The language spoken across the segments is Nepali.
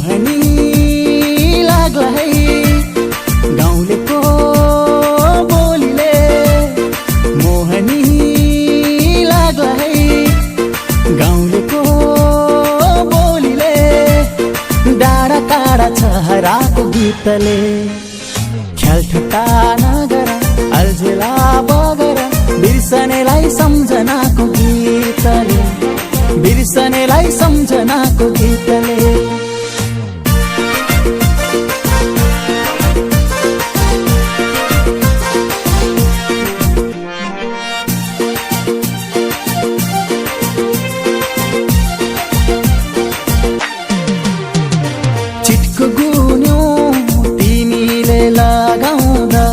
मोहनी लाग्ला है गाउँलेको बोलीले, मोहनी लाग्ला है गाउँलेको बोलीले, डाँडा काँडा छहराको गीतले, ख्यालठट्टा नगर अल्झेला बगर, बिर्सनेलाई सम्झनाको गीतले, बिर्सनेलाई सम्झनाको गीतले। चिटको गुन्यो तिमीले लगाउँदा,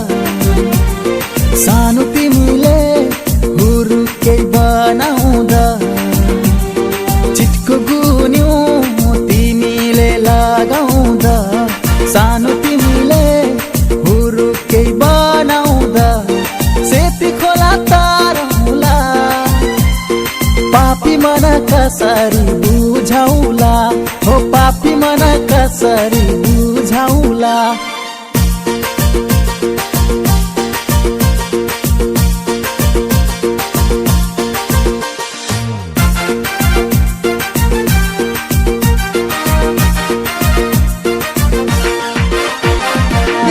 सानो तिमीले हुरुकै बनाउँदा, चिटको गुन्यो तिमीले लगाउँदा, सानो तिमीले हुरुकै बनाउँदा, सेती खोला तारौला, पापी मन कसरी बुझाउला, हो पापी मन कसरी बुझाउला।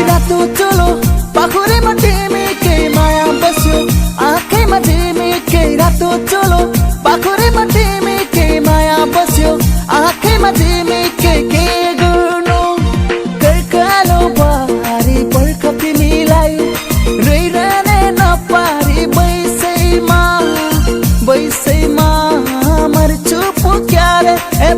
रातो चलो पाखुरेमा तिमीकै माया बस्यो, आँखैमा तिमीकै, रातो चलो पाखुरेमा तिमीकै माया बस्यो, आँखैमा तिमीकै, के गर्नु कर्कालो बारी पर्ख तिमीलाई, रहिरहने नपारी बैसैमा, बैसैमा मर्छु पुक्यारे, ए